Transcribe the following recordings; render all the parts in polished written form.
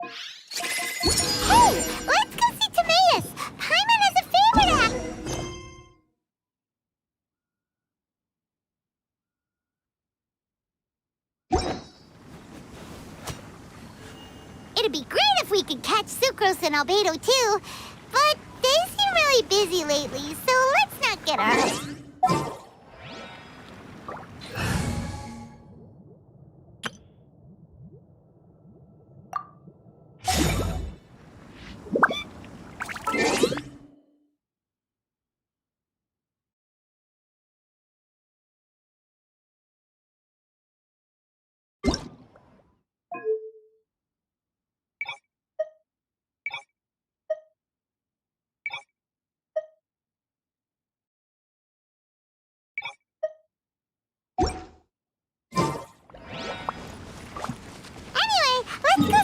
Hey, let's go see Timaeus! Paimon has a favorite act! It'd be great if we could catch Sucrose and Albedo too, but they seem really busy lately, so let's not get our hopes. Anyway, let's go.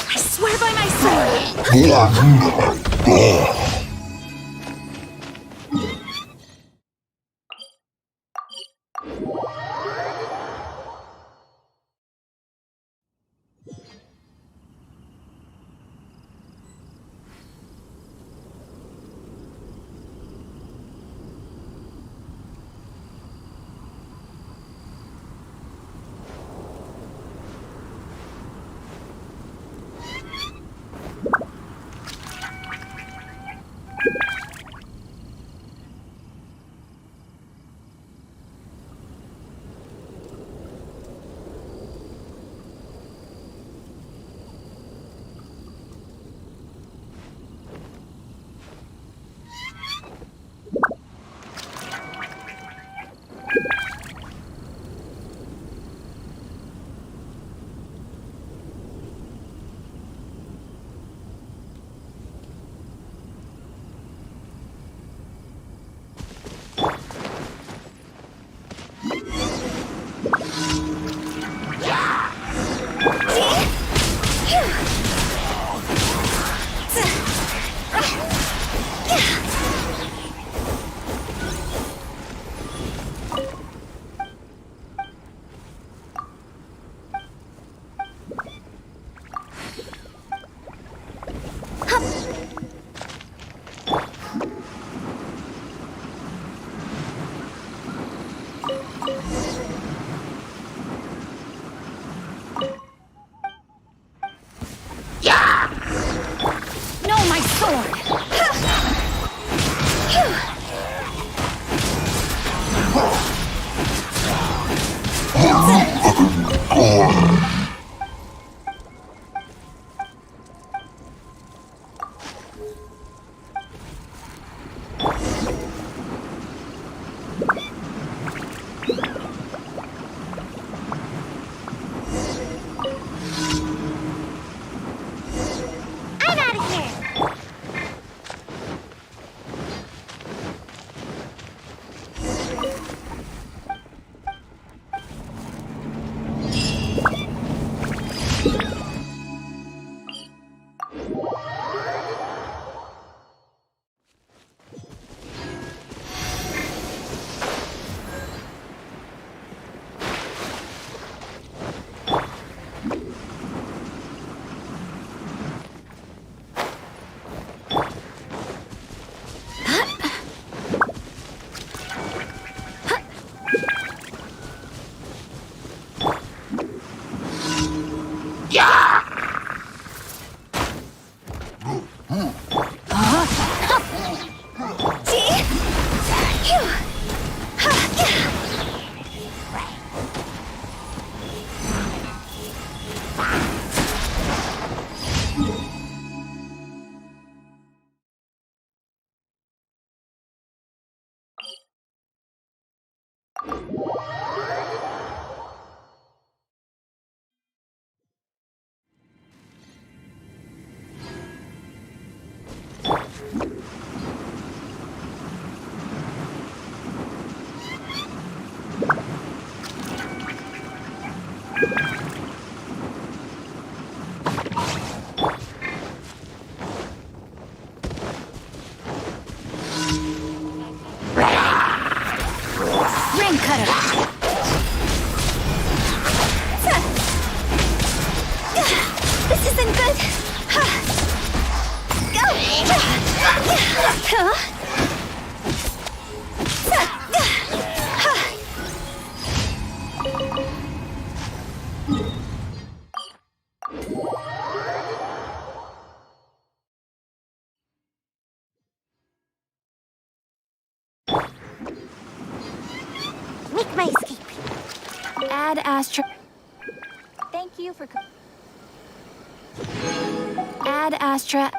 I swear by my sword! No, my sword! I'm out of here! Ring cutter. This isn't good. Go. Make my escape. Add Astra. Thank you for. Add Astra.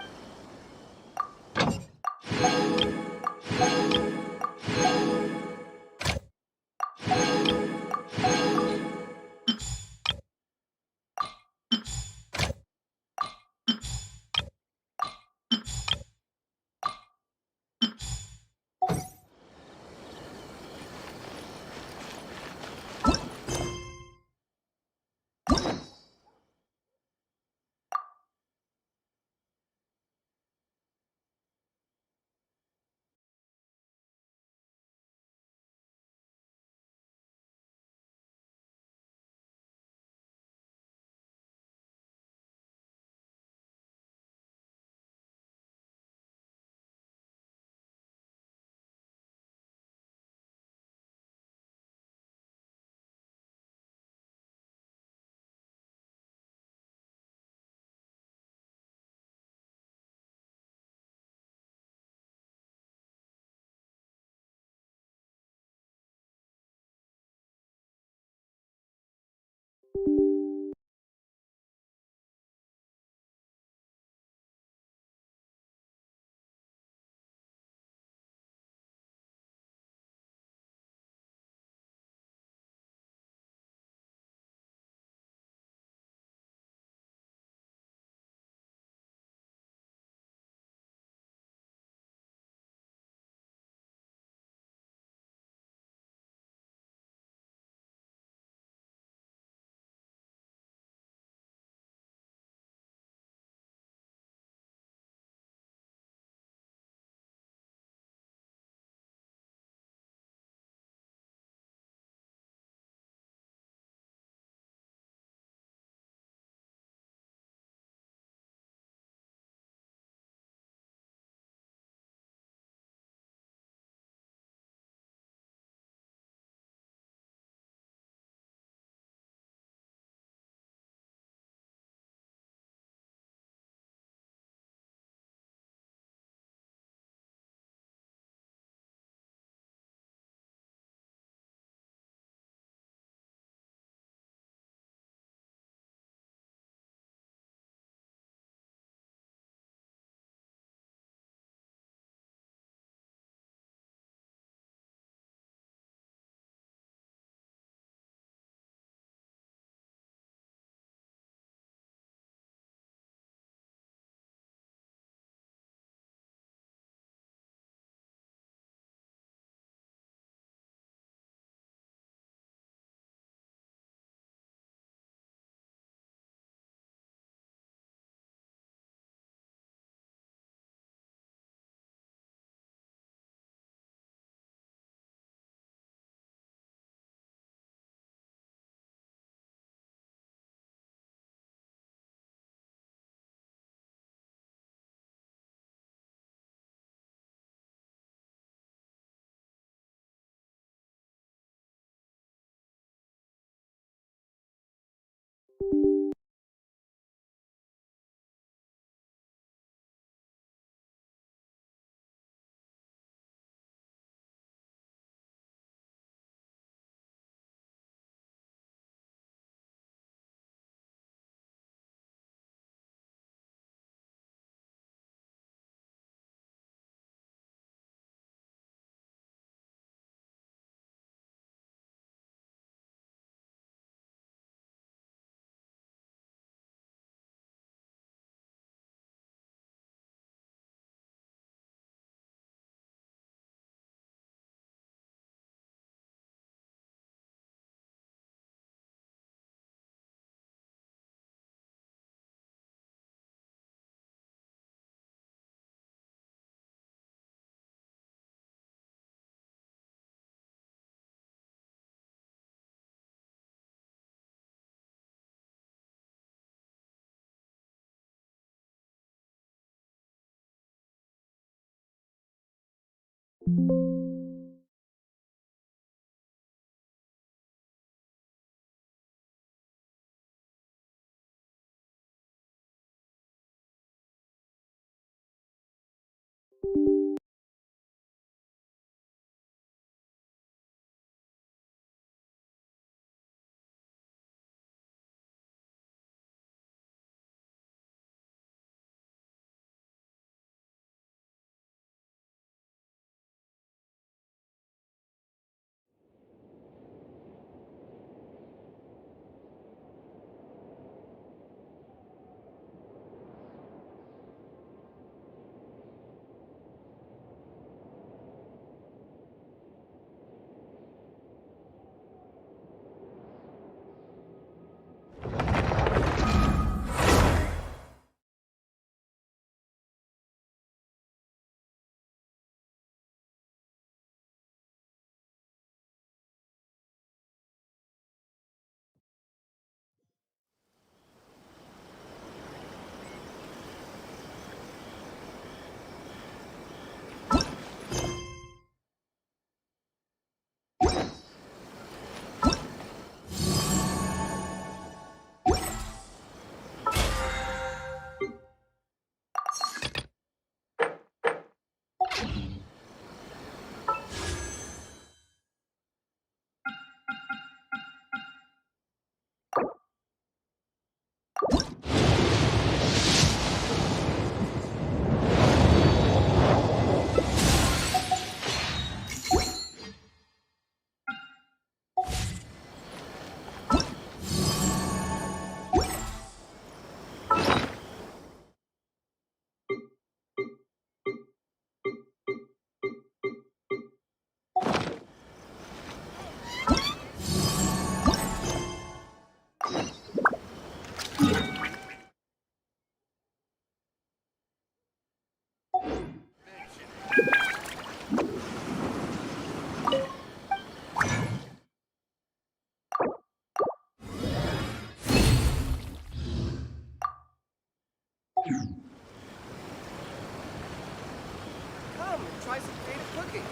Come, try some creative cooking.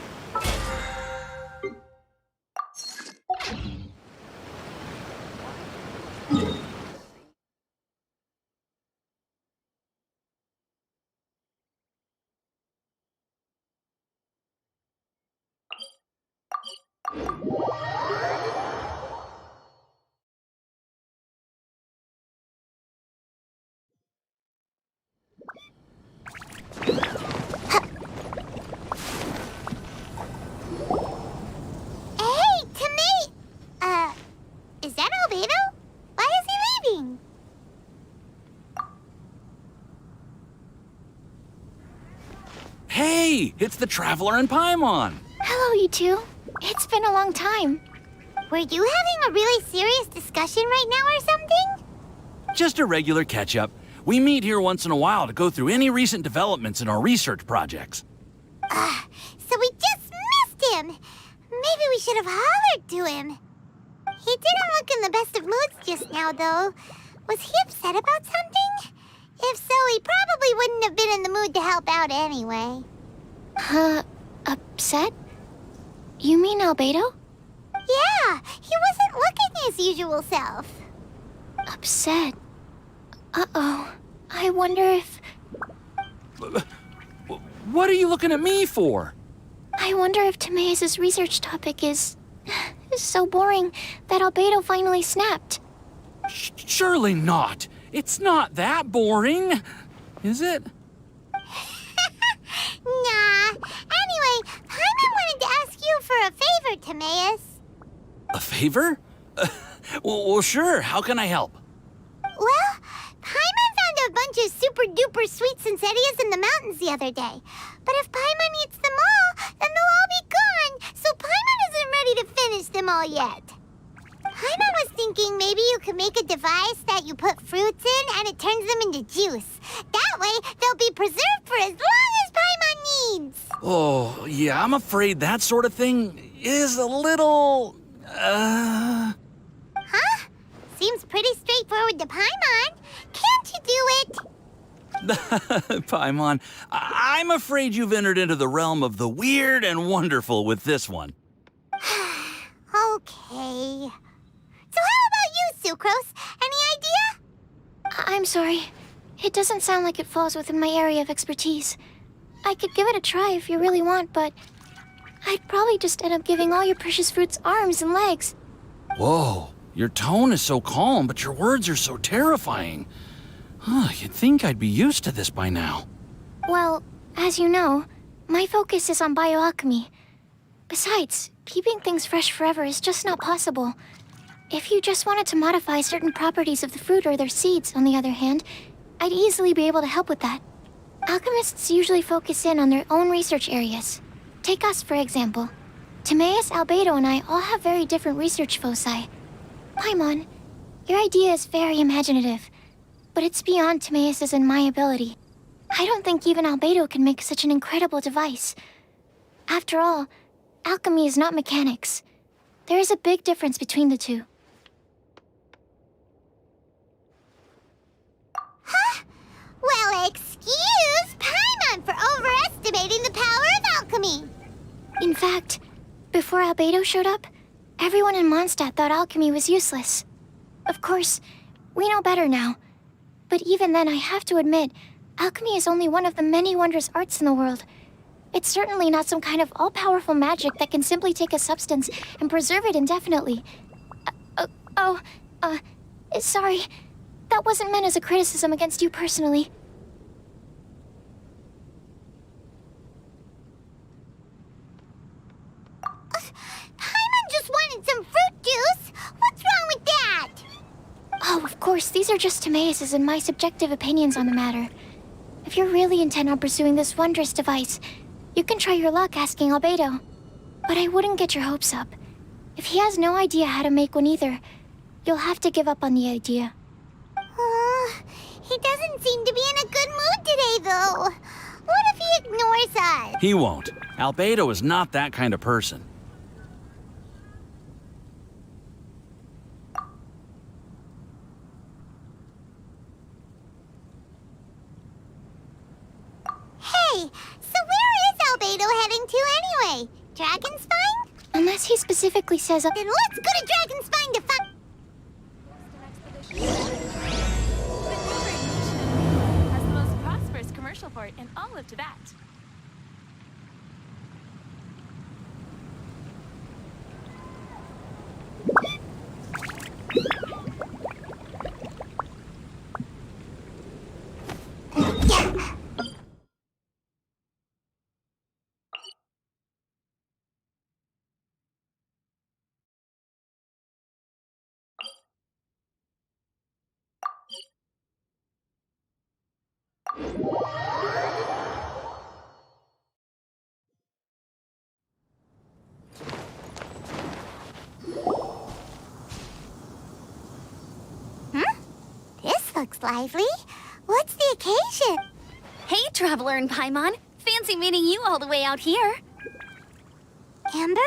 Hey, Timmy! Is that Albedo? Why is he leaving? Hey, it's the Traveler and Paimon. Hello, you two. It's been a long time. Were you having a really serious discussion right now or something? Just a regular catch-up. We meet here once in a while to go through any recent developments in our research projects. So we just missed him. Maybe we should have hollered to him. He didn't look in the best of moods just now, though. Was he upset about something? If so, he probably wouldn't have been in the mood to help out anyway. Upset? You mean Albedo? Yeah, he wasn't looking his usual self. Upset. Uh-oh. I wonder if... What are you looking at me for? I wonder if Timaeus' research topic is so boring that Albedo finally snapped. Surely not. It's not that boring, is it? Nah. Anyway, Paimon wanted to ask you for a favor, Timaeus. A favor? Well, sure. How can I help? Well, Paimon found a bunch of super-duper sweet Sincerias in the mountains the other day. But if Paimon eats them all, then they'll all be gone, so Paimon isn't ready to finish them all yet. Paimon was thinking maybe you could make a device that you put fruits in and it turns them into juice. That way, they'll be preserved for as long as Paimon needs. Oh, yeah, I'm afraid that sort of thing is a little... Huh? Seems pretty straightforward to Paimon. Can't you do it? Paimon, I'm afraid you've entered into the realm of the weird and wonderful with this one. Okay. So how about you, Sucrose? Any idea? I'm sorry. It doesn't sound like it falls within my area of expertise. I could give it a try if you really want, but I'd probably just end up giving all your precious fruits arms and legs. Whoa, your tone is so calm, but your words are so terrifying. You'd think I'd be used to this by now. Well, as you know, my focus is on bioalchemy. Besides, keeping things fresh forever is just not possible. If you just wanted to modify certain properties of the fruit or their seeds, on the other hand, I'd easily be able to help with that. Alchemists usually focus in on their own research areas. Take us, for example. Timaeus, Albedo, and I all have very different research foci. Paimon, your idea is very imaginative, but it's beyond Timaeus's and my ability. I don't think even Albedo can make such an incredible device. After all, alchemy is not mechanics. There is a big difference between the two. Huh? Well, excuse Paimon for overestimating the power of alchemy. In fact, before Albedo showed up, everyone in Mondstadt thought alchemy was useless. Of course, we know better now. But even then, I have to admit, alchemy is only one of the many wondrous arts in the world. It's certainly not some kind of all-powerful magic that can simply take a substance and preserve it indefinitely. Sorry. That wasn't meant as a criticism against you personally. Paimon just wanted some fruit juice. What's wrong with that? Oh, of course, these are just Timaeus's and my subjective opinions on the matter. If you're really intent on pursuing this wondrous device, you can try your luck asking Albedo. But I wouldn't get your hopes up. If he has no idea how to make one either, you'll have to give up on the idea. He doesn't seem to be in a good mood today, though. What if he ignores us? He won't. Albedo is not that kind of person. Hey, so where is Albedo heading to anyway? Dragonspine? Unless he specifically says... Then let's go to Dragonspine to find... Has the most prosperous commercial port in all of Tibet. This looks lively. What's the occasion? Hey, Traveler and Paimon. Fancy meeting you all the way out here. Amber?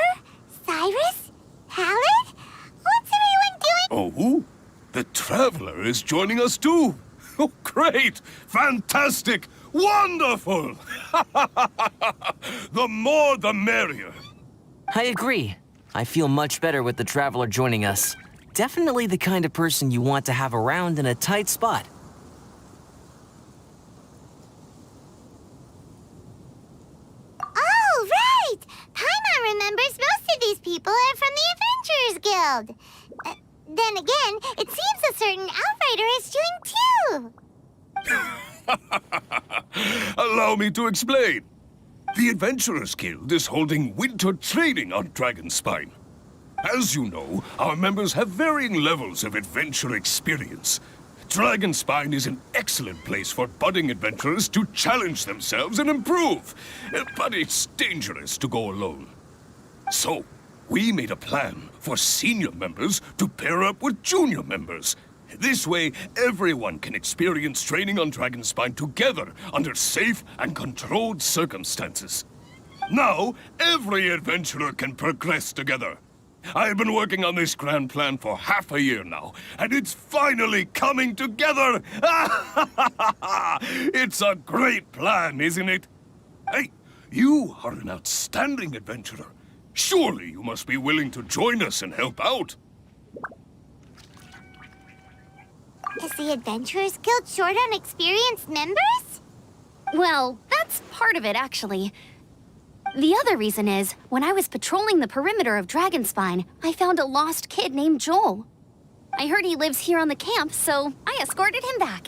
Cyrus? Halid? What's everyone doing? Oh, the Traveler is joining us too. Oh, great! Fantastic! Wonderful! The more the merrier. I agree. I feel much better with the Traveler joining us. Definitely the kind of person you want to have around in a tight spot. Oh, right! Paimon remembers most of these people are from the Adventurers Guild. Then again, it seems a certain outrider is doing too. Allow me to explain. The Adventurers Guild is holding winter training on Dragonspine. As you know, our members have varying levels of adventure experience. Dragonspine is an excellent place for budding adventurers to challenge themselves and improve. But it's dangerous to go alone. So, we made a plan for senior members to pair up with junior members. This way, everyone can experience training on Dragonspine together under safe and controlled circumstances. Now, every adventurer can progress together. I've been working on this grand plan for half a year now, and it's finally coming together! It's a great plan, isn't it? Hey, you are an outstanding adventurer. Surely you must be willing to join us and help out. Is the Adventurers Guild short on experienced members? Well, that's part of it, actually. The other reason is, when I was patrolling the perimeter of Dragonspine, I found a lost kid named Joel. I heard he lives here on the camp, so I escorted him back.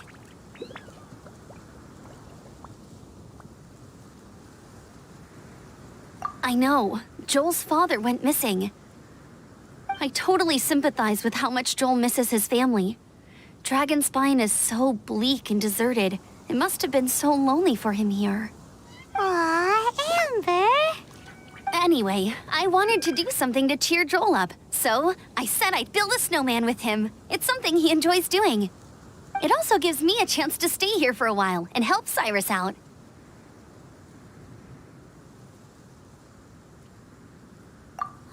I know. Joel's father went missing. I totally sympathize with how much Joel misses his family. Dragonspine is so bleak and deserted. It must have been so lonely for him here. Aw, Amber. Anyway, I wanted to do something to cheer Joel up, so I said I'd build a snowman with him. It's something he enjoys doing. It also gives me a chance to stay here for a while and help Cyrus out.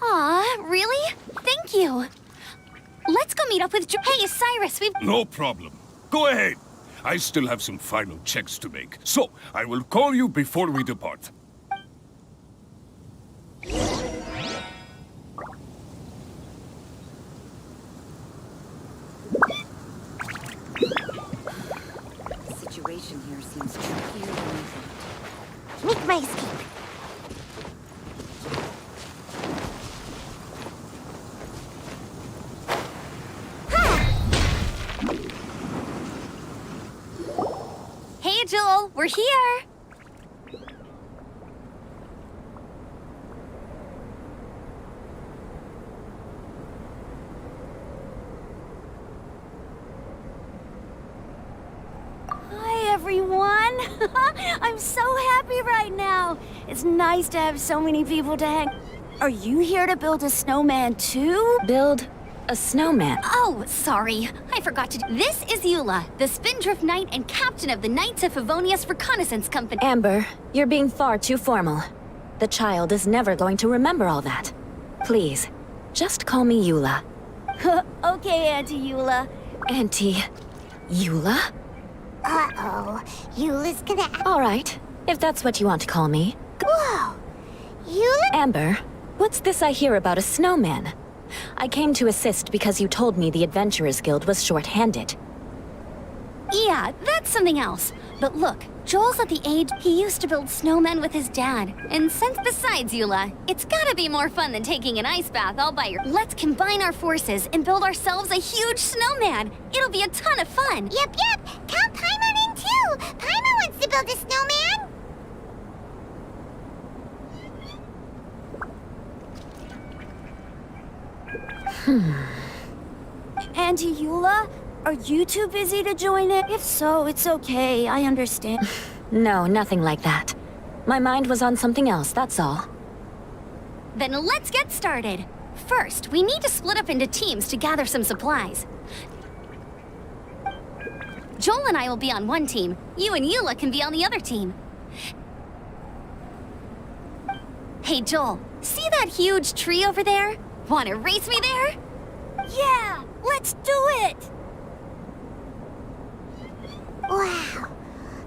Aw, really? Thank you. Let's go meet up with Hey, Cyrus, we've... No problem. Go ahead. I still have some final checks to make, so I will call you before we depart. The situation here seems trickier than we thought. Make my escape. Hey, Joel, we're here. Hi, everyone. I'm so happy right now. It's nice to have so many people to hang. Are you here to build a snowman too? Build a snowman? Oh, sorry. I forgot to... This is Eula, the Spindrift Knight and captain of the Knights of Favonius Reconnaissance Company. Amber, you're being far too formal. The child is never going to remember all that. Please, just call me Eula. Okay, Auntie Eula. Auntie... Eula? Uh-oh. Eula's gonna... All right, if that's what you want to call me. Whoa! Eula? Amber, what's this I hear about a snowman? I came to assist because you told me the Adventurers Guild was short-handed. Yeah, that's something else. But look, Joel's at the age he used to build snowmen with his dad. And since besides, Eula, it's gotta be more fun than taking an ice bath all by your... Let's combine our forces and build ourselves a huge snowman. It'll be a ton of fun. Yep. Count Paimon in too. Paimon wants to build a snowman. Auntie Eula, are you too busy to join it? If so, it's okay. I understand. No, nothing like that. My mind was on something else, that's all. Then let's get started. First, we need to split up into teams to gather some supplies. Joel and I will be on one team. You and Eula can be on the other team. Hey, Joel, see that huge tree over there? Wanna race me there? Yeah, let's do it! Wow.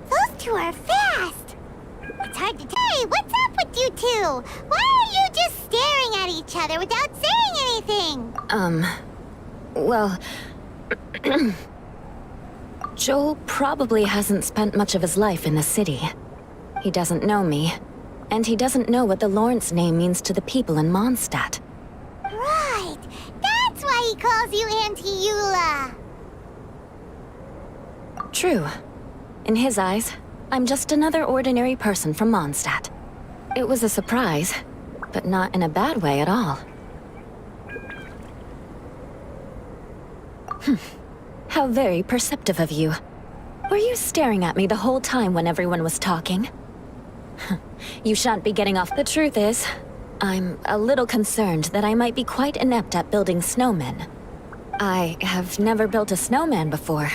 Those two are fast. It's hard to tell. Hey, what's up with you two? Why are you just staring at each other without saying anything? Well... Joel probably hasn't spent much of his life in the city. He doesn't know me, and he doesn't know what the Lawrence name means to the people in Mondstadt. Right. That's why he calls you Auntie Eula. True. In his eyes, I'm just another ordinary person from Mondstadt. It was a surprise, but not in a bad way at all. How very perceptive of you. Were you staring at me the whole time when everyone was talking? You shan't be getting off. The truth is, I'm a little concerned that I might be quite inept at building snowmen. I have never built a snowman before.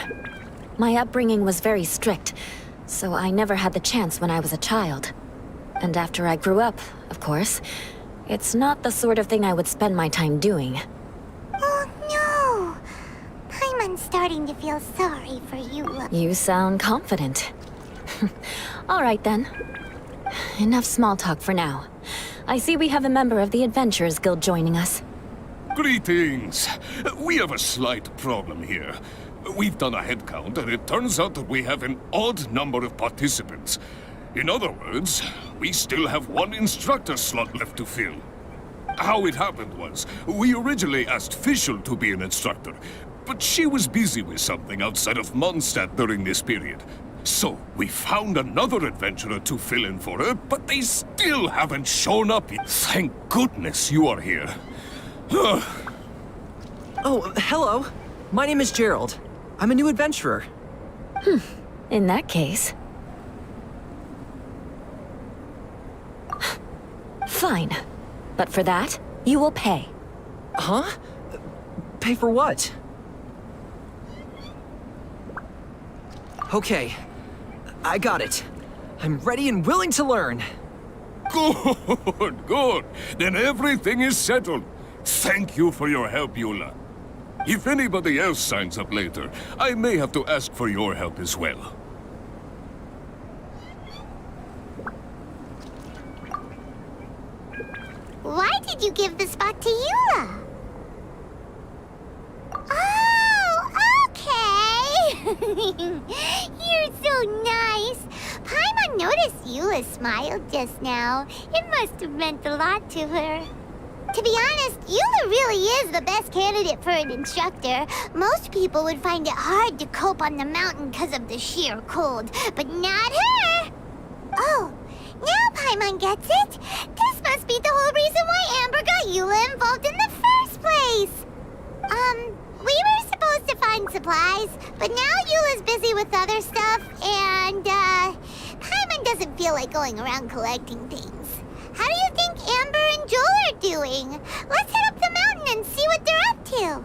My upbringing was very strict, so I never had the chance when I was a child. And after I grew up, of course, It's not the sort of thing I would spend my time doing. Oh no! Paimon's starting to feel sorry for you. You sound confident. All right then. Enough small talk for now. I see we have a member of the Adventurers Guild joining us. Greetings. We have a slight problem here. We've done a head count, and it turns out that we have an odd number of participants. In other words, we still have one instructor slot left to fill. How it happened was, we originally asked Fischl to be an instructor, but she was busy with something outside of Mondstadt during this period. So, we found another adventurer to fill in for her, but they still haven't shown up yet. Thank goodness you are here. Oh, hello. My name is Gerald. I'm a new adventurer. In that case... Fine. But for that, you will pay. Huh? Pay for what? Okay. I got it. I'm ready and willing to learn. Good, good. Then everything is settled. Thank you for your help, Eula. If anybody else signs up later, I may have to ask for your help as well. Why did you give the spot to Eula? Oh, okay! You're so nice. Paimon noticed Eula smiled just now. It must have meant a lot to her. To be honest, Eula really is the best candidate for an instructor. Most people would find it hard to cope on the mountain because of the sheer cold, but not her! Oh, now Paimon gets it. This must be the whole reason why Amber got Eula involved in the first place. We were supposed to find supplies, but now Eula's busy with other stuff, and, Paimon doesn't feel like going around collecting things. How do you think Amber and Joel are doing? Let's head up the mountain and see what they're up to.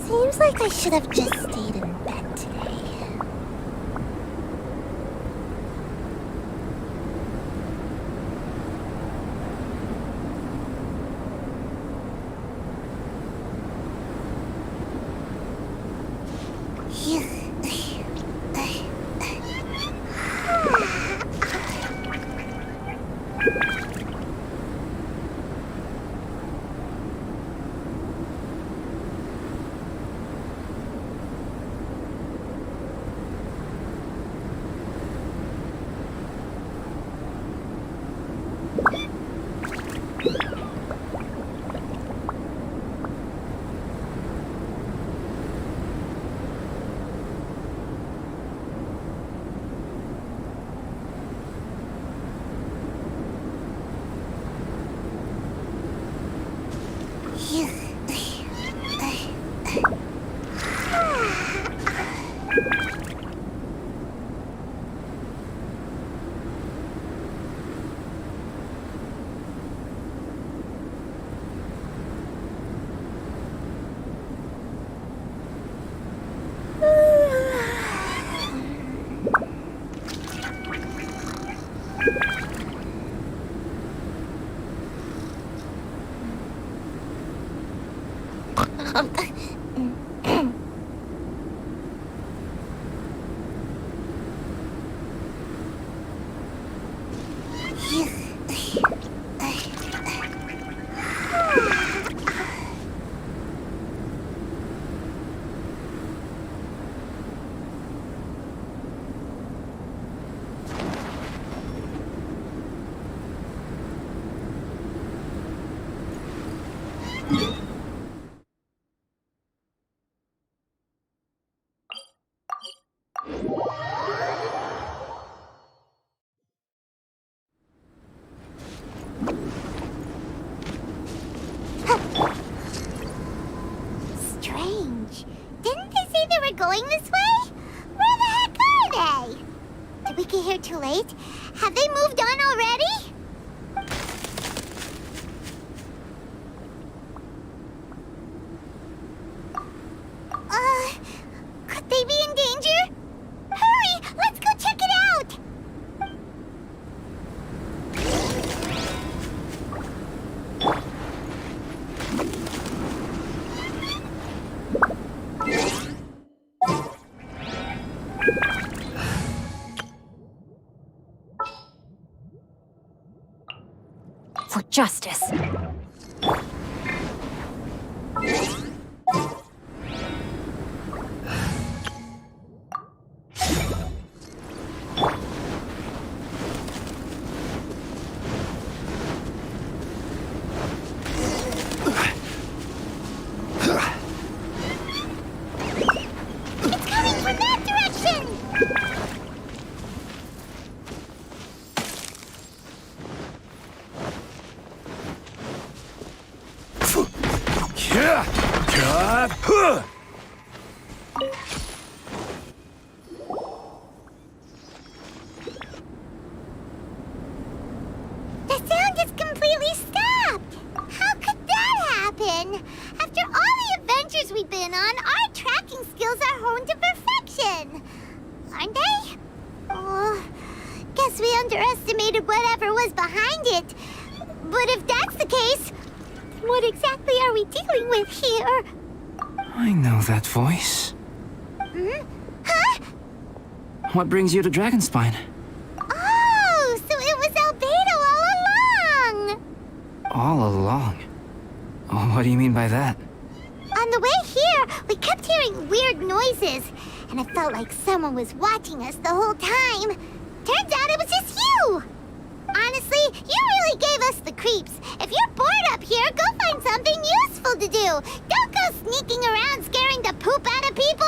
Seems like I should have just stayed in bed today. Strange. Didn't they say they were going this way? Where the heck are they? Did we get here too late? Have they moved on already? Could they be in danger? Hurry! Let's go check it out! For justice. It's coming from that direction! Yeah! God! Huh! The sound just completely stopped! How could that happen? After all the adventures we've been on, our tracking skills are honed to perfection! Aren't they? Oh, guess we underestimated whatever was behind it. But if that's the case, then what exactly are we dealing with here? I know that voice. Hmm? Huh? What brings you to Dragonspine? Oh, so it was Albedo all along! All along. Oh, what do you mean by that? On the way here, we kept hearing weird noises, and it felt like someone was watching us the whole time. Turns out it was just you! Honestly, you really gave us the creeps. If you're bored up here, go find something useful to do. Don't go sneaking around scaring the poop out of people.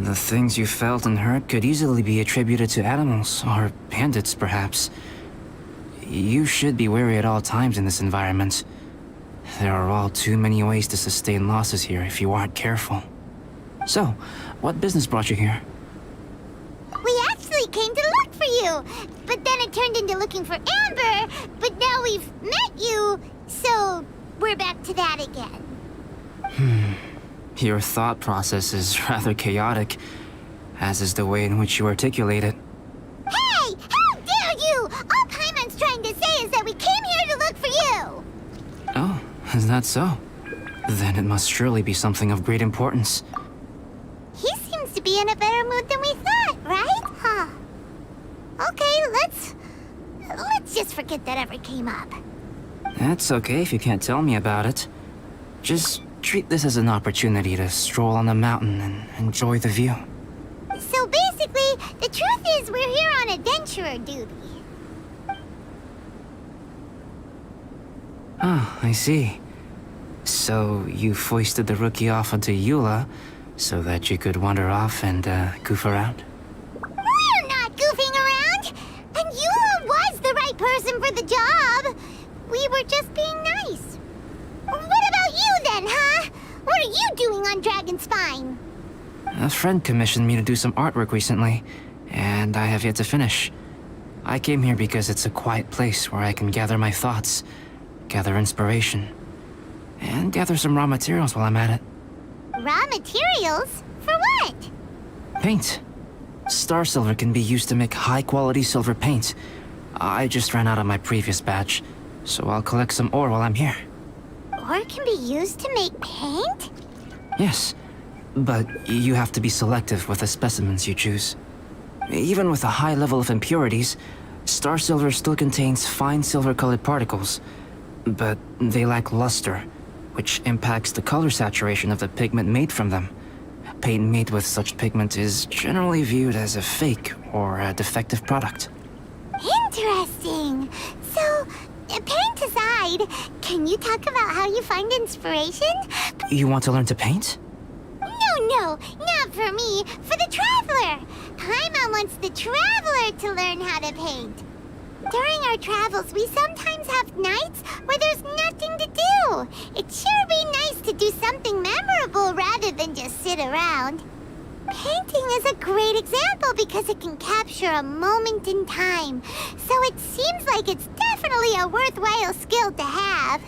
The things you felt and heard could easily be attributed to animals, or bandits, perhaps. You should be wary at all times in this environment. There are all too many ways to sustain losses here if you aren't careful. So, what business brought you here? We actually came to look for you, but then it turned into looking for Amber, but now we've met you, so we're back to that again. Your thought process is rather chaotic, as is the way in which you articulate it. Hey! How dare you! All Paimon's trying to say is that we came here to look for you! Oh, is that so? Then it must surely be something of great importance. He seems to be in a better mood than we thought, right? Huh. Okay, let's just forget that ever came up. That's okay if you can't tell me about it. Just treat this as an opportunity to stroll on the mountain and enjoy the view. So basically, the truth is we're here on adventurer duty. Oh, I see. So you foisted the rookie off onto Eula so that you could wander off and goof around? We're not goofing around! And Eula was the right person for the job! We were just being nice. What about you then, huh? What are you doing on Dragonspine? A friend commissioned me to do some artwork recently, and I have yet to finish. I came here because it's a quiet place where I can gather my thoughts, gather inspiration, and gather some raw materials while I'm at it. Raw materials? For what? Paint. Star silver can be used to make high-quality silver paint. I just ran out of my previous batch, so I'll collect some ore while I'm here. Ore can be used to make paint? Yes, but you have to be selective with the specimens you choose. Even with a high level of impurities, star silver still contains fine silver-colored particles, but they lack luster, which impacts the color saturation of the pigment made from them. Paint made with such pigment is generally viewed as a fake or a defective product. Interesting. So, paint aside, can you talk about how you find inspiration? You want to learn to paint? No, not for me. For the Traveler. Paimon wants the Traveler to learn how to paint. During our travels, we sometimes have nights where there's nothing to do. It'd sure be nice to do something memorable rather than just sit around. Painting is a great example because it can capture a moment in time. So it seems like it's definitely a worthwhile skill to have.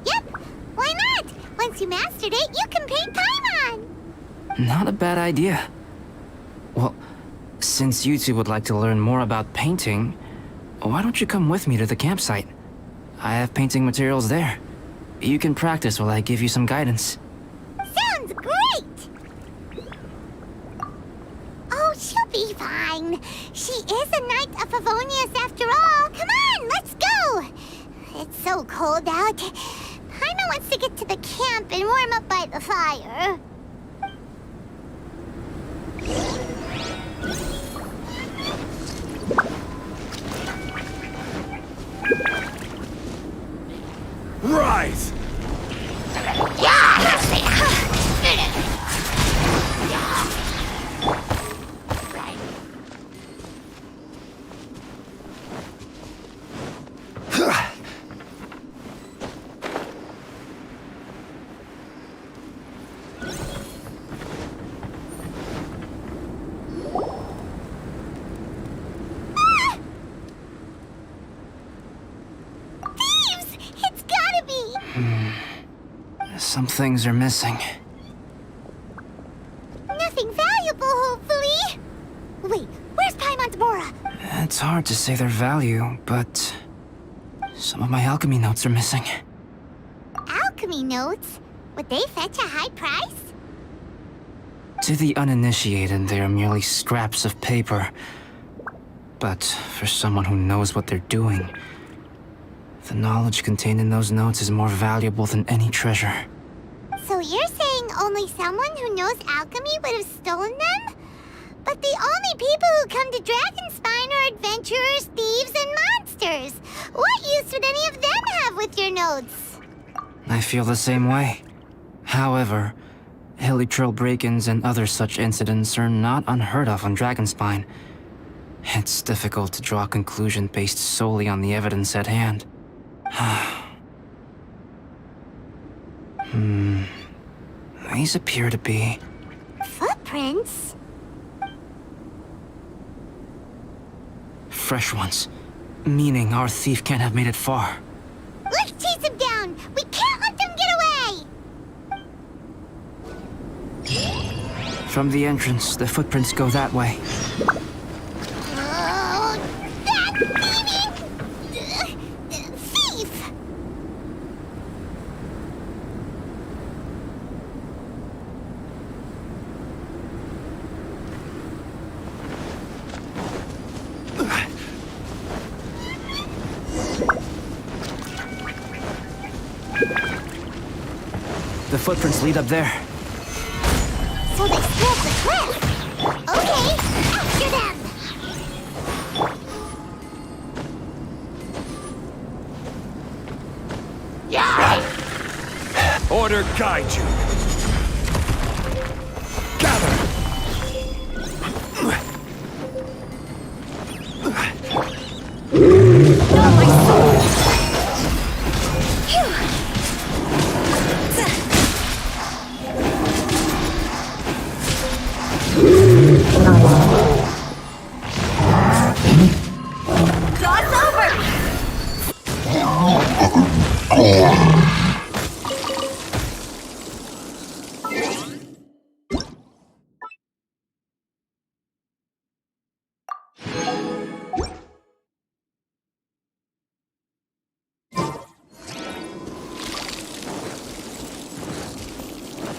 Yep, why not? Once you mastered it, you can paint Paimon. Not a bad idea. Well, since you two would like to learn more about painting, why don't you come with me to the campsite? I have painting materials there. You can practice while I give you some guidance. Sounds great! Oh, she'll be fine. She is a Knight of Favonius after all. Come on, let's go! It's so cold out. Paimon wants to get to the camp and warm up by the fire. Rise! Some things are missing. Nothing valuable, hopefully. Wait, where's Paimon's Bora? It's hard to say their value, but some of my alchemy notes are missing. Alchemy notes? Would they fetch a high price? To the uninitiated, they are merely scraps of paper. But for someone who knows what they're doing, the knowledge contained in those notes is more valuable than any treasure. So you're saying only someone who knows alchemy would have stolen them? But the only people who come to Dragonspine are adventurers, thieves, and monsters. What use would any of them have with your notes? I feel the same way. However, Hilly trail break-ins and other such incidents are not unheard of on Dragonspine. It's difficult to draw a conclusion based solely on the evidence at hand. These appear to be... Footprints? fresh ones. Meaning our thief can't have made it far. Let's chase him down! We can't let them get away! From the entrance, the footprints go that way. Oh, that thieving... thief! The footprints lead up there. So they scaled the cliff! Okay, after them! Order guide you. Gather!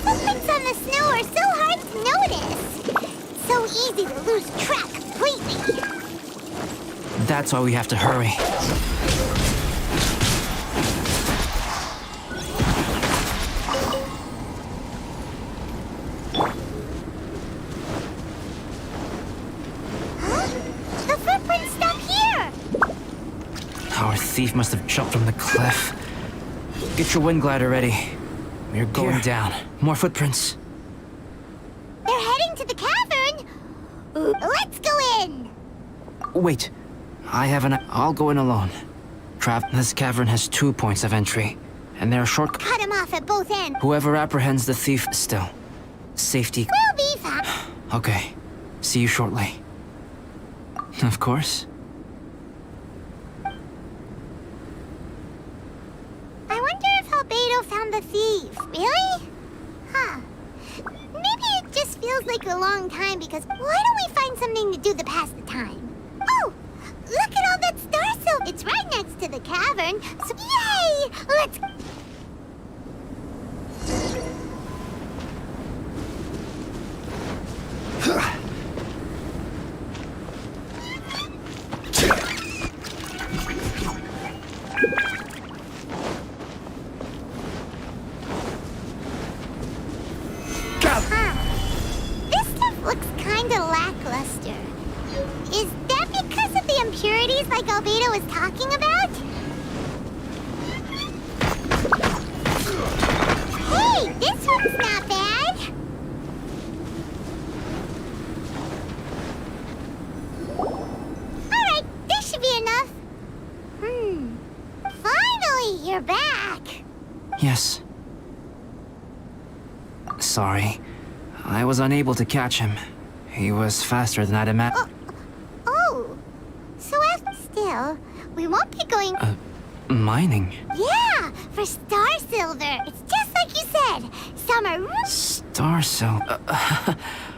Footprints on the snow are so hard to notice. So easy to lose track completely. That's why we have to hurry. Huh? The footprints stop here! Our thief must have jumped from the cliff. Get your wind glider ready. We're going down. More footprints. They're heading to the cavern! Let's go in! Wait. I'll go in alone. This cavern has 2 points of entry, and there are shortcuts. Cut him off at both ends. Whoever apprehends the thief still. Safety. We'll be fine. Okay. See you shortly. Of course. I wonder if Albedo found the thief. Really? Huh. Maybe it just feels like a long time because why don't we find something to do to pass the time? Oh! Look at all that star silver! It's right next to the cavern, so yay! Let's... This stuff looks kinda lackluster. Is that because of the impurities like Albedo was talking about? Hey, this one's not bad! Alright, this should be enough. Finally, you're back! Yes. Sorry. I was unable to catch him. He was faster than I'd imagined. Oh, so still, we won't be going... Mining? Yeah, for star silver. It's just like you said. Summer... Star silver?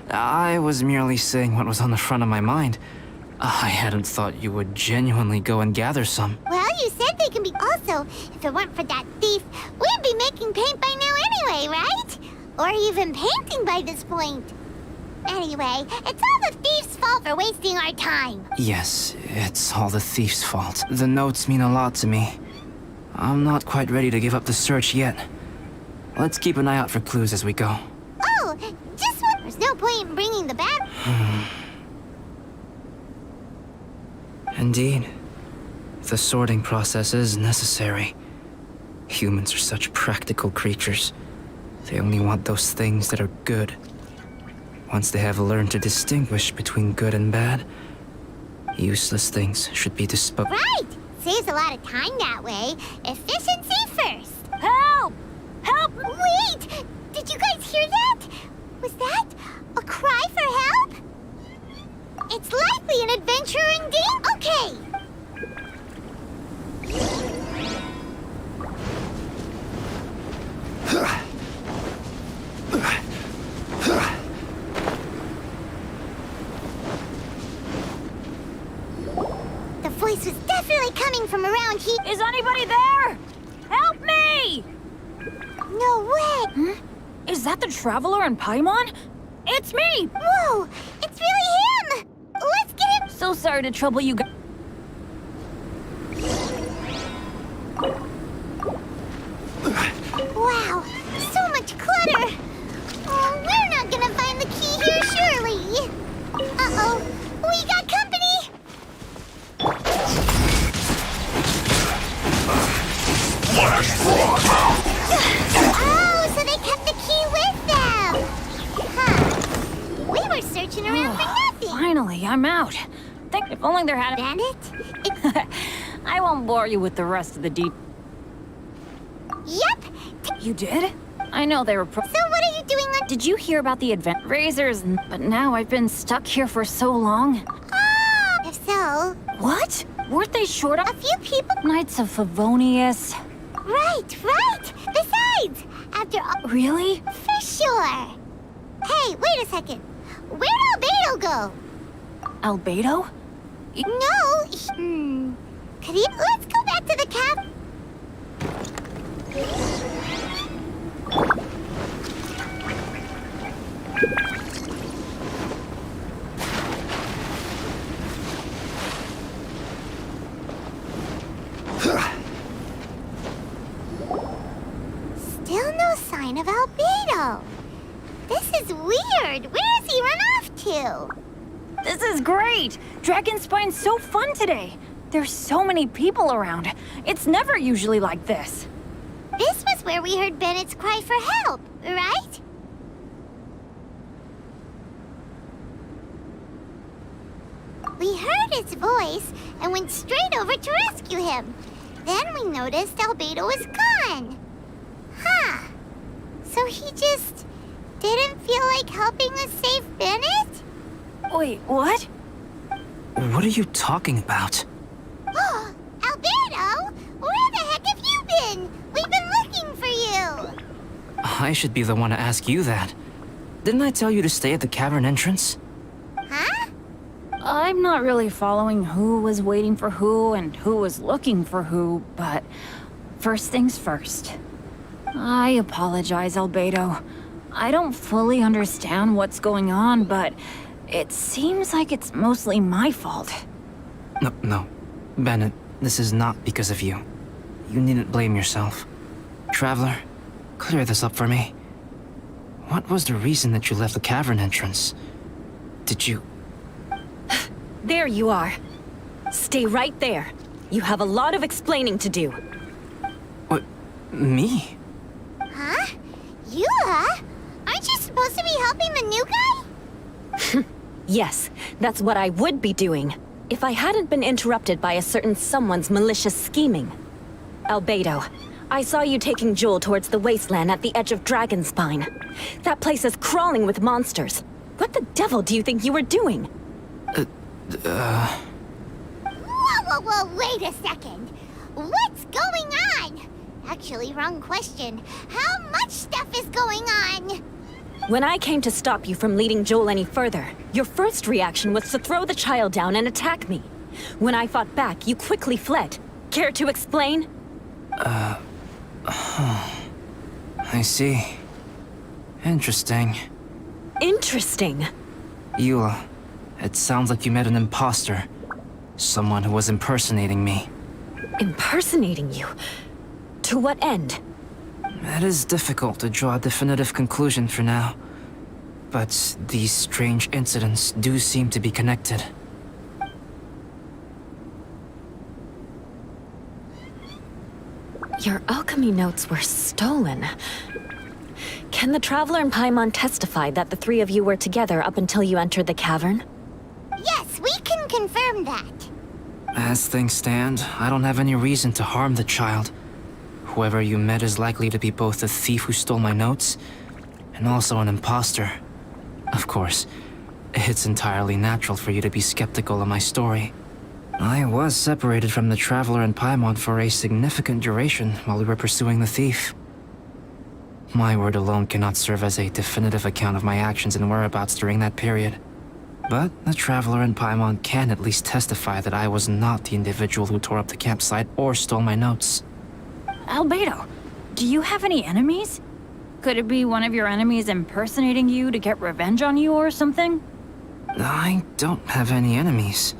I was merely saying what was on the front of my mind. I hadn't thought you would genuinely go and gather some. Well, you said they can be... Also, if it weren't for that thief, we'd be making paint by now anyway, right? Or even painting by this point. Anyway, it's all the thief's fault for wasting our time. Yes, it's all the thief's fault. The notes mean a lot to me. I'm not quite ready to give up the search yet. Let's keep an eye out for clues as we go. Oh, just one. There's no point in bringing the bad... Indeed. The sorting process is necessary. Humans are such practical creatures. They only want those things that are good. Once they have learned to distinguish between good and bad, useless things should be disposed. Right! Saves a lot of time that way. Efficiency first. Help! Help! Wait! Did you guys hear that? Was that a cry for help? It's likely an adventurer in danger. Okay. The voice was definitely coming from around here. Is anybody there? Help me! No way! Is that the Traveler in Paimon? It's me! Whoa! It's really him! Let's get him! So sorry to trouble you guys. Wow! So much clutter! Oh, we're not gonna find the key here, surely! Uh-oh! We got company! Oh, so they kept the key with them! Huh. We were searching around for nothing! Finally, I'm out. Think if only there had a... Bandit? I won't bore you with the rest of the deep... Yep! You did? I know they were So what are you doing on... Did you hear about the event razors? But now I've been stuck here for so long. Ah! If so... What? Weren't they short A few people... Knights of Favonius? Right! Besides, after all... Really? For sure! Hey, wait a second. Where'd Albedo go? Albedo? No, Could he... Let's go back to the cab... Still no sign of Albedo. This is weird. Where has he run off to? This is great! Dragonspine's so fun today! There's so many people around. It's never usually like this. This was where we heard Bennett's cry for help, right? We heard his voice and went straight over to rescue him. Then we noticed Albedo was gone. Huh. So he just didn't feel like helping us save Bennett? Wait, what? What are you talking about? Oh, Albedo! Where the heck have you been? We've been looking for you! I should be the one to ask you that. Didn't I tell you to stay at the cavern entrance? Huh? I'm not really following who was waiting for who and who was looking for who, but first things first. I apologize, Albedo. I don't fully understand what's going on, but it seems like it's mostly my fault. No. Bennett, this is not because of you. You needn't blame yourself. Traveler, clear this up for me. What was the reason that you left the cavern entrance? Did you... There you are. Stay right there. You have a lot of explaining to do. What? Me? Huh? You, huh? Aren't you supposed to be helping the new guy? Yes, that's what I would be doing, if I hadn't been interrupted by a certain someone's malicious scheming. Albedo, I saw you taking Joel towards the wasteland at the edge of Dragonspine. That place is crawling with monsters. What the devil do you think you were doing? Whoa, wait a second. What's going on? Actually, wrong question. How much stuff is going on? When I came to stop you from leading Joel any further, your first reaction was to throw the child down and attack me. When I fought back, you quickly fled. Care to explain? I see. Interesting. Interesting. Eula, it sounds like you met an imposter. Someone who was impersonating me. Impersonating you? To what end? It is difficult to draw a definitive conclusion for now. But these strange incidents do seem to be connected. Your alchemy notes were stolen. Can the Traveler and Paimon testify that the three of you were together up until you entered the cavern? Yes, we can confirm that. As things stand, I don't have any reason to harm the child. Whoever you met is likely to be both the thief who stole my notes and also an imposter. Of course, it's entirely natural for you to be skeptical of my story. I was separated from the Traveler and Paimon for a significant duration while we were pursuing the thief. My word alone cannot serve as a definitive account of my actions and whereabouts during that period. But the Traveler and Paimon can at least testify that I was not the individual who tore up the campsite or stole my notes. Albedo, do you have any enemies? Could it be one of your enemies impersonating you to get revenge on you or something? I don't have any enemies.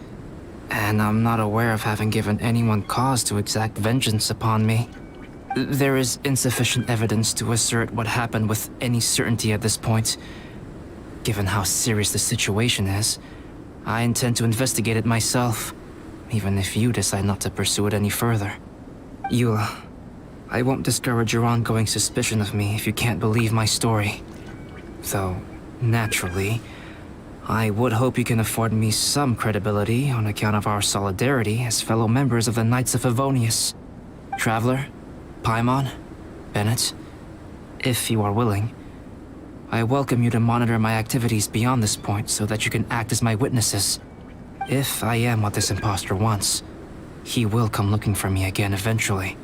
And I'm not aware of having given anyone cause to exact vengeance upon me. There is insufficient evidence to assert what happened with any certainty at this point. Given how serious the situation is, I intend to investigate it myself, even if you decide not to pursue it any further. Eula, I won't discourage your ongoing suspicion of me if you can't believe my story. Though, naturally, I would hope you can afford me some credibility on account of our solidarity as fellow members of the Knights of Favonius. Traveler, Paimon, Bennett, if you are willing, I welcome you to monitor my activities beyond this point so that you can act as my witnesses. If I am what this imposter wants, he will come looking for me again eventually.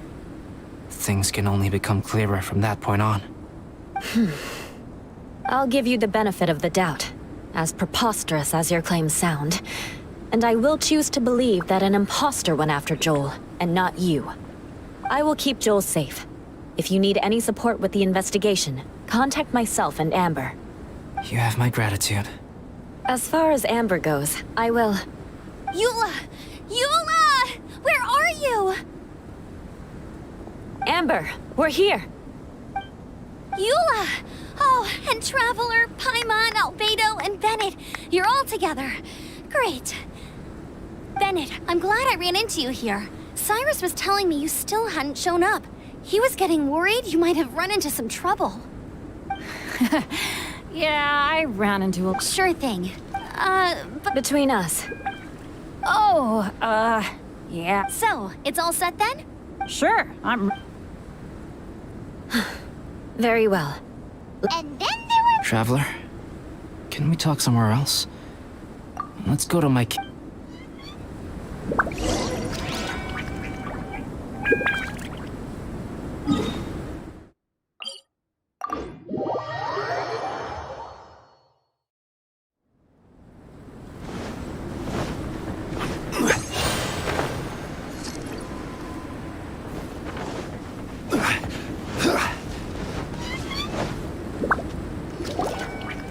Things can only become clearer from that point on. I'll give you the benefit of the doubt, as preposterous as your claims sound. And I will choose to believe that an imposter went after Joel, and not you. I will keep Joel safe. If you need any support with the investigation, contact myself and Amber. You have my gratitude. As far as Amber goes, I will... Eula! Eula! Where are you? Amber, we're here! Eula! Oh, and Traveler, Paimon, Albedo, and Bennett. You're all together. Great. Bennett, I'm glad I ran into you here. Cyrus was telling me you still hadn't shown up. He was getting worried you might have run into some trouble. Yeah, I ran into a... Sure thing. But... Between us. Oh, yeah. So, it's all set then? Sure, I'm... Very well. And then there were... Traveler, can we talk somewhere else? Let's go to my...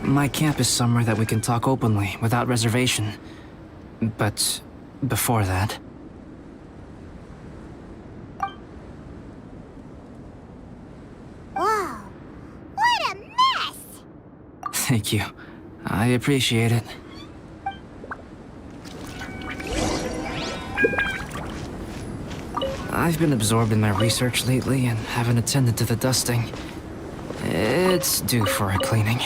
My camp is somewhere that we can talk openly, without reservation. But before that... Whoa, what a mess! Thank you. I appreciate it. I've been absorbed in my research lately and haven't attended to the dusting. It's due for a cleaning.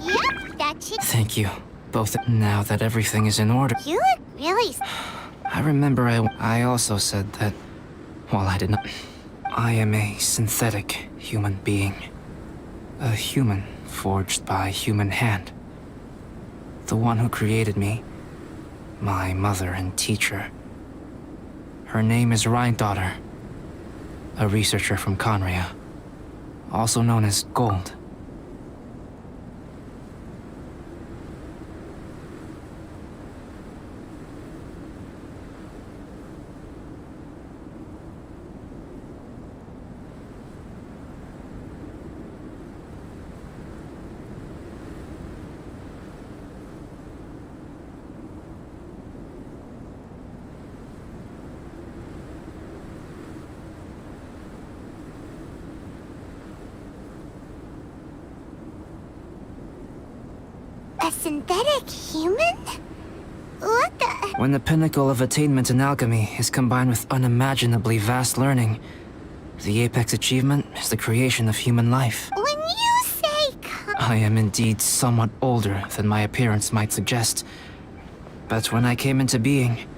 Yep, that's it. Thank you. Both now that everything is in order. You look really... I remember I also said that, while I did not... I am a synthetic human being. A human forged by human hand. The one who created me, my mother and teacher. Her name is Rhine-daughter, a researcher from Conria, also known as Gold. A synthetic human? What the? When the pinnacle of attainment in alchemy is combined with unimaginably vast learning, the apex achievement is the creation of human life. When you say I am indeed somewhat older than my appearance might suggest. But when I came into being,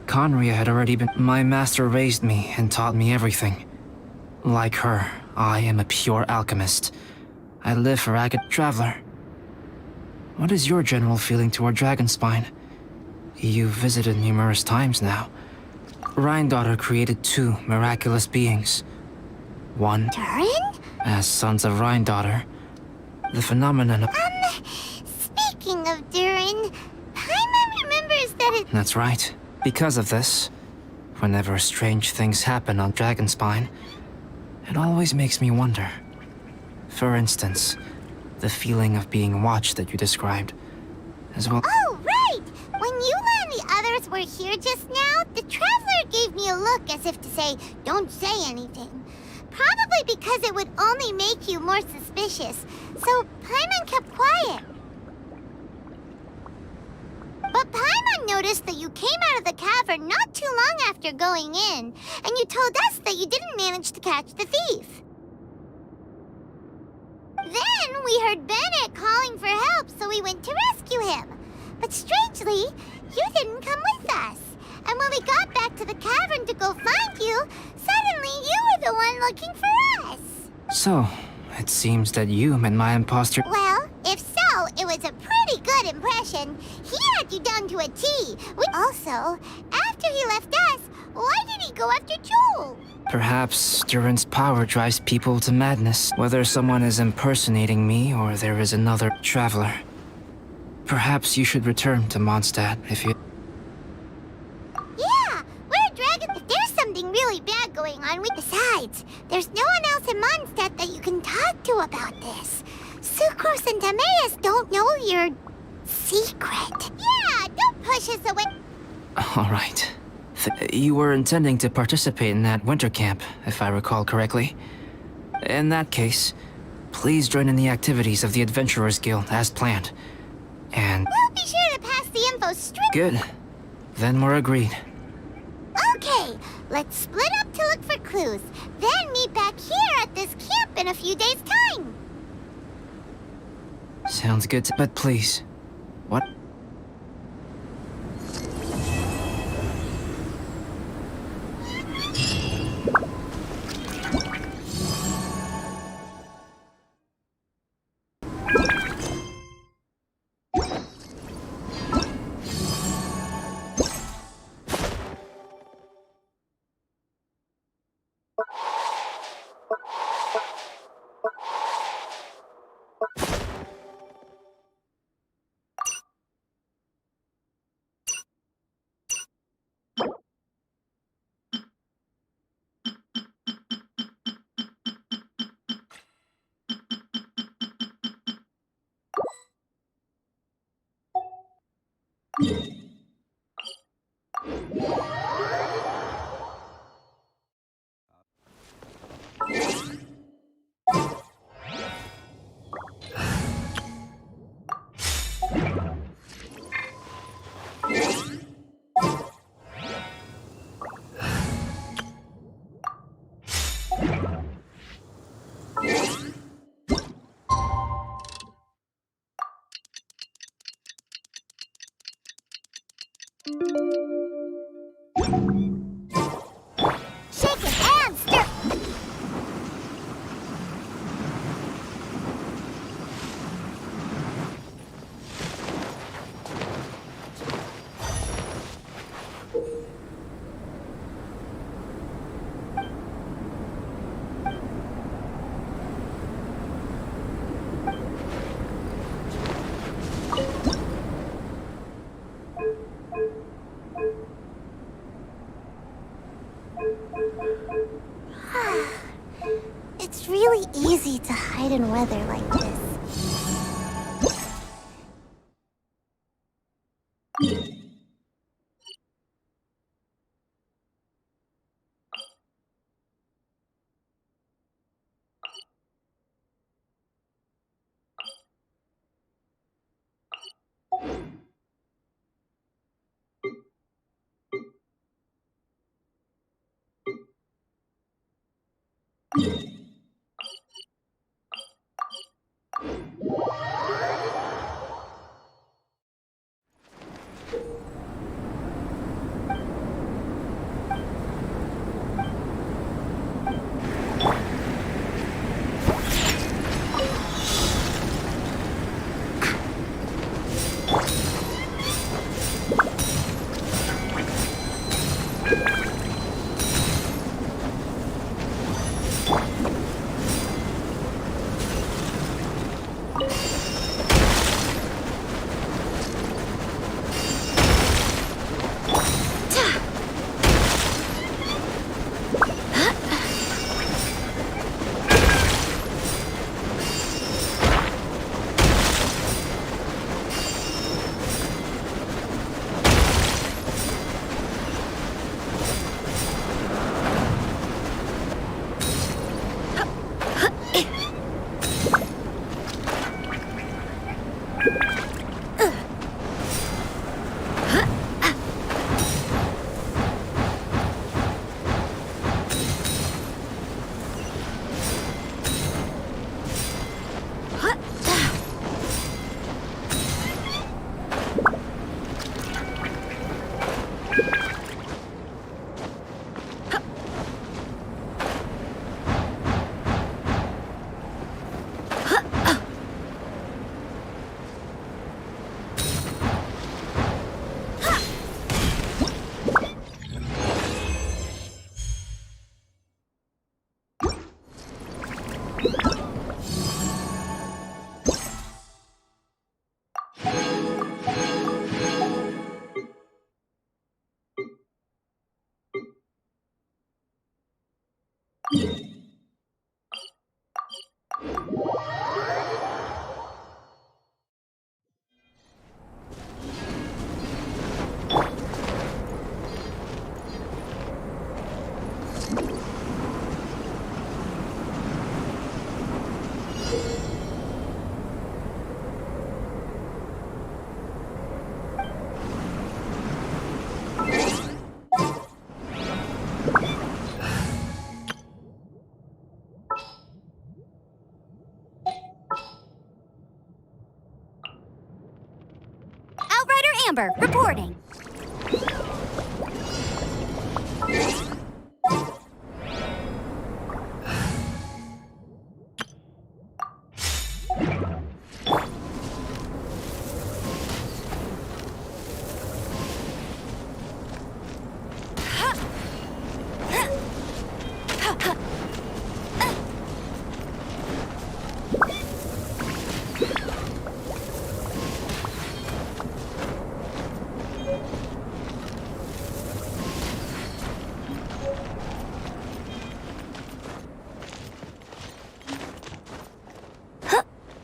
Conria had already been... My master raised me and taught me everything. Like her, I am a pure alchemist. I live for Traveler. What is your general feeling toward Dragonspine? You've visited numerous times now. Rhine-daughter created two miraculous beings. One, Durin? as sons of Rhine-daughter, the phenomenon of... Speaking of Durin, Paimon remembers that it... That's right. Because of this, whenever strange things happen on Dragonspine, it always makes me wonder. For instance, the feeling of being watched that you described, as well... Oh, right! When Eula and the others were here just now, the Traveler gave me a look as if to say, don't say anything. Probably because it would only make you more suspicious, so Paimon kept quiet. But Paimon noticed that you came out of the cavern not too long after going in, and you told us that you didn't manage to catch the thief. Then we heard Bennett calling for help, so we went to rescue him. But strangely, you didn't come with us. And when we got back to the cavern to go find you, suddenly you were the one looking for us. So, it seems that you and my imposter... Well, if so, it was a pretty good impression. He had you down to a T. Also, after he left us, why did he go after Joel? Perhaps Durin's power drives people to madness, whether someone is impersonating me or there is another traveler. Perhaps you should return to Mondstadt if you... Yeah, we're a dragon. If there's something really bad going on, besides, there's no one else in Mondstadt that you can talk to about this. Sucrose and Timaeus don't know your secret. Yeah, don't push us away. All right. You were intending to participate in that winter camp, if I recall correctly. In that case, please join in the activities of the Adventurers Guild as planned. And... We'll be sure to pass the info straight... Good. Then we're agreed. Okay, let's split up to look for clues, then meet back here at this camp in a few days' time. Sounds good, but please, what? Shake it and stir. It's really easy to hide in weather like this. Amber, reporting.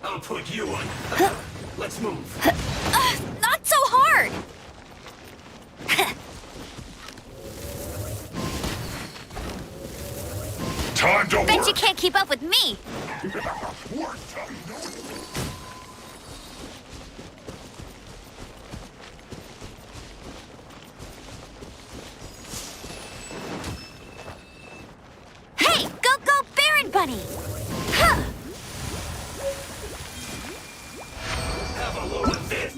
I'll put you on. Let's move. Not so hard! Time to Bet work. you can't keep up with me! Work time. Hey, go, Baron Bunny! Huh. Have a load of this.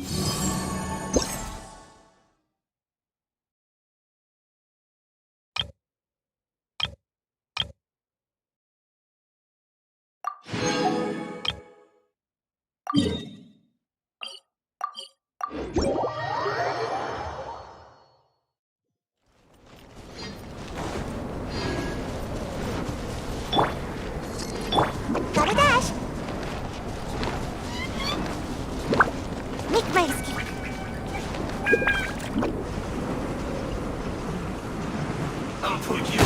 Gotta dash. Make my escape. I'll put you.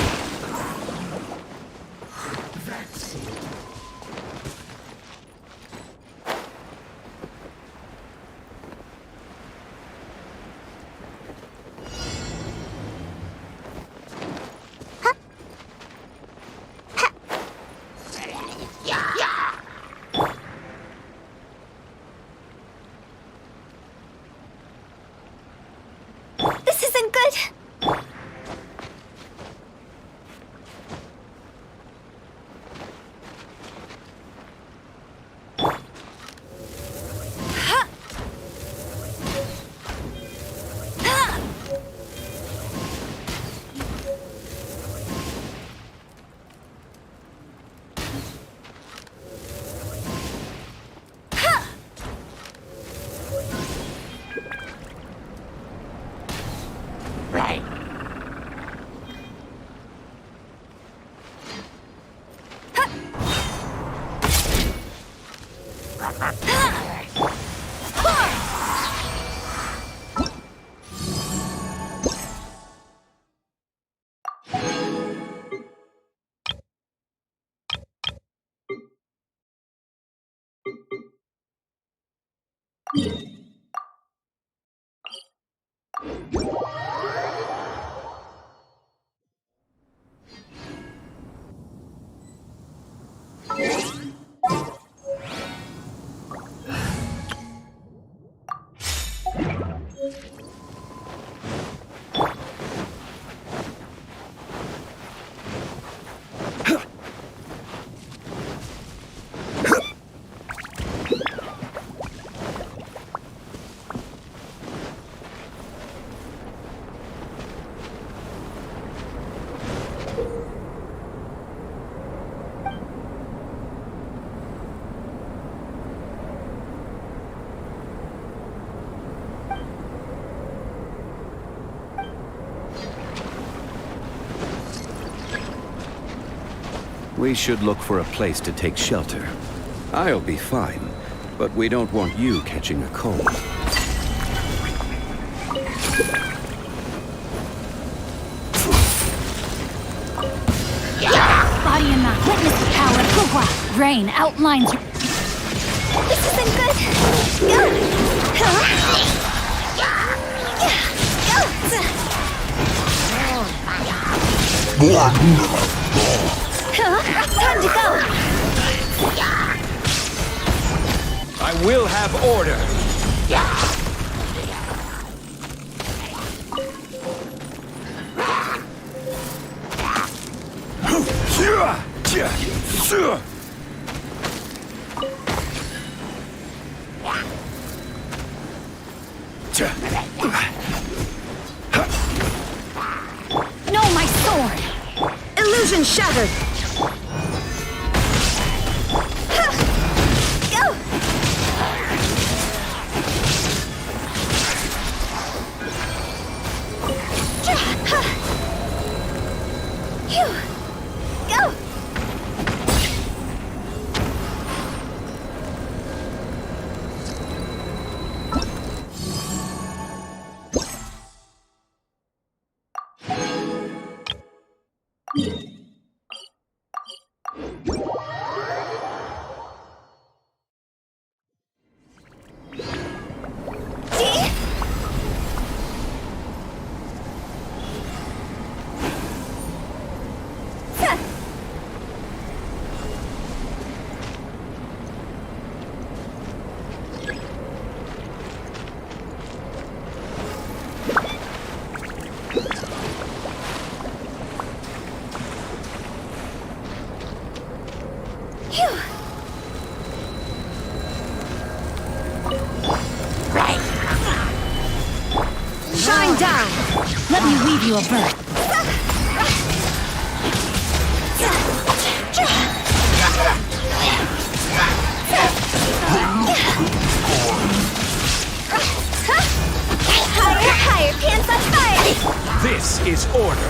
We should look for a place to take shelter. I'll be fine, but we don't want you catching a cold. Body and mind. Witness the power of Gugwa. Rain outlines. This isn't good. Time to go. I will have order. No, my sword. Illusion shattered! Go. Phew. Go. Shine down. Let me weave you a bird. Higher, higher, pants on fire. This is order.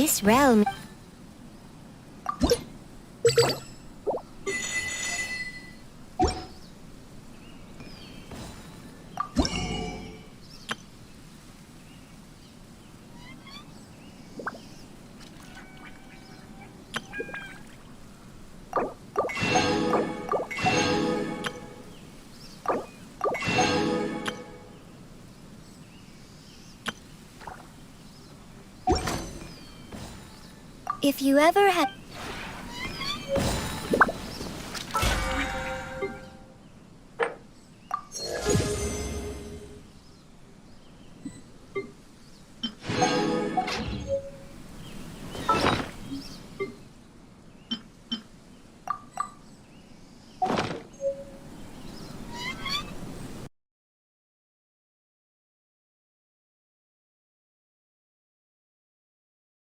This realm... If you ever had...